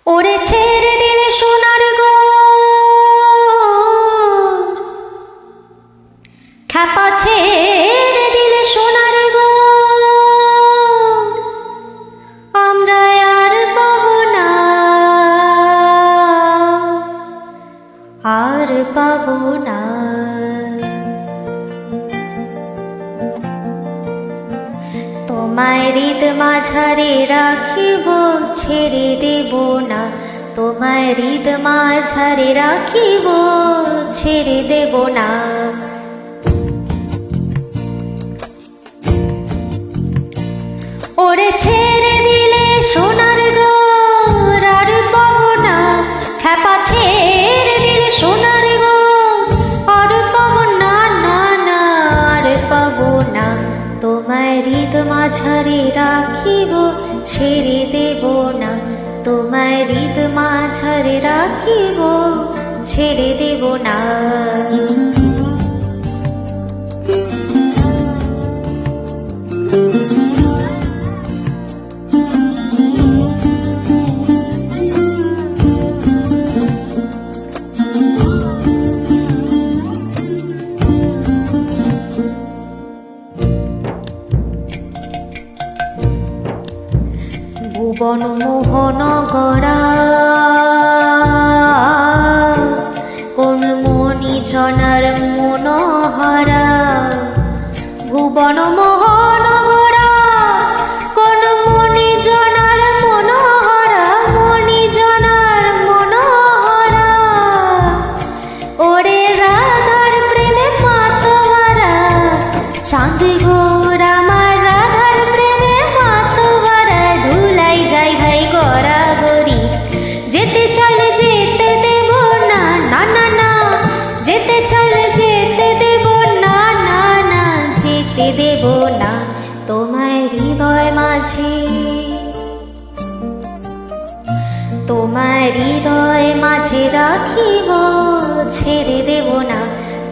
ওরে ছেড়ে দিলে সোনার গো খ্যাপা ছেড়ে দিলে সোনার গো আমরা আর পাবো না আর পাবো না তোমায় হৃদ মাঝারে রাখিব ছেড়ে দেব না তোমায় হৃদ মাঝারে রাখিব ছেড়ে দেব না ওরে ছেড়ে দিলে সোনার গো আর পাবো না খ্যাপা ছেড়ে দিলে সোনার গো আর পাবো না না না আর পাবো না তোমায় হৃদ মাঝারে রাখিব ছেড়ে দেব না তোমায় হৃদ মাঝারে রাখিব ছেড়ে দেব না ভুবন মোহন গড়া কোন মনি জনার মনোহরা ভুবন মোহন গড়া কোন মনি জনার মনোহরা মনি জনার মনোহরা ওরে রাধার প্রেমে মাতোয়ারা চাঁদ গোর আমার রাধার প্রেমে মাতোয়ারা ধুলাই যাই ভাই গড়াগড়ি যেতে চলে যেতে দেব না না না না যেতে চলে যেতে দেব না না না যেতে দেব না তোমায় হৃদয় মাঝে তোমায় হৃদয় মাঝে রাখিব ছেড়ে দেব না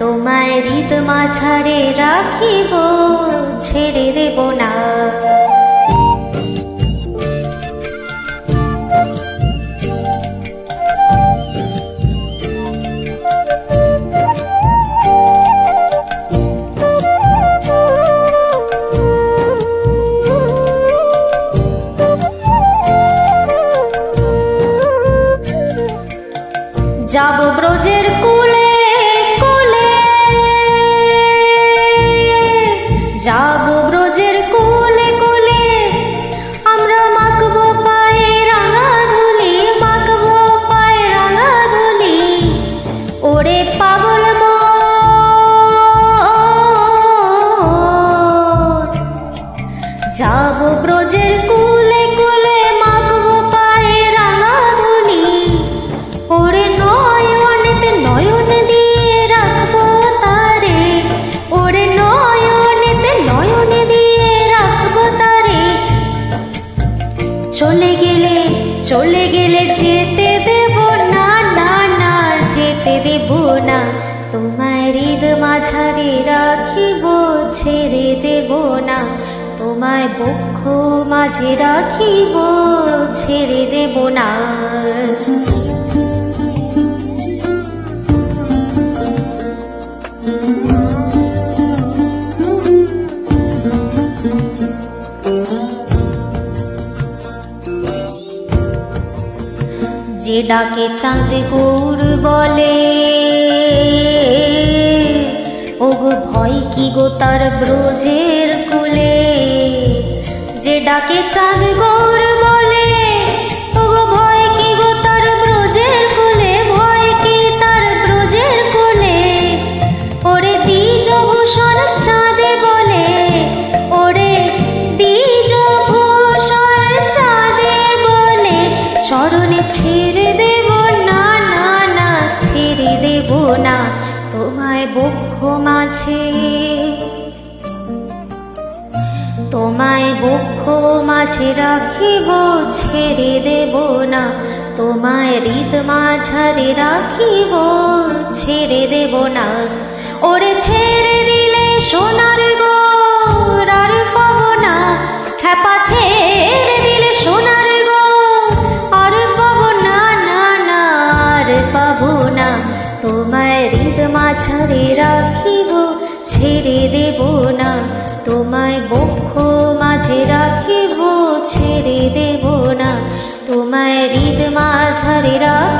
তোমায় হৃদ মাঝারে রাখিব ছেড়ে দেব না যাব ব্রজের কুলে কুলে যাব ব্রজের কুলে কুলে আমরা মাখবো পায়ে রাঙা ধুলি মাখবো পায়ে রাঙা ধুলি ওরে পাগল যাব ব্রজের কুলে কুলে মাখবো পায়ে রাঙা ধুলি ওরে নয়নেতে নয়ন দিয়ে রাখবো তারে ওরে নয়নেতে নয়ন দিয়ে রাখবো তারে চলে গেলে যেতে দেব না না না যেতে দেব না তোমায় হৃদ মাঝারে রাখিব ছেড়ে দেব না তোমায় বক্ষ মাঝে রাখিব ছেড়ে দেব না যে ডাকে চাঁদ গৌর বলে ওগো ভয় কি গো তার ব্রজের কুলে যে ডাকে চাঁদ গৌর বলে ওগো ভয় কি গো তার ব্রজের কুলে ভয় কি তার ব্রজের কুলে ওরে দ্বিজ ভূষণ চাঁদে বলে ওরে দ্বিজ ভূষণ চাঁদে বলে চরণে ছেড়ে দেব না না না ছেড়ে দেব না তোমায় বক্ষ মাঝে তোমায় বক্ষ মাঝে রাখিব ছেড়ে দেব না তোমায় হৃদ মাঝারে রাখিব ছেড়ে দেব না ওরে ছেড়ে দিলে সোনার গো আর পাবো না খ্যাপা ছেড়ে দিলে সোনার গো আর পাবো না মাঝারে রাখিব ছেড়ে দেব না, তোমায় বক্ষ মাঝে রাখিব ছেড়ে দেব না, তোমায় হৃদ মাঝারে রাখিব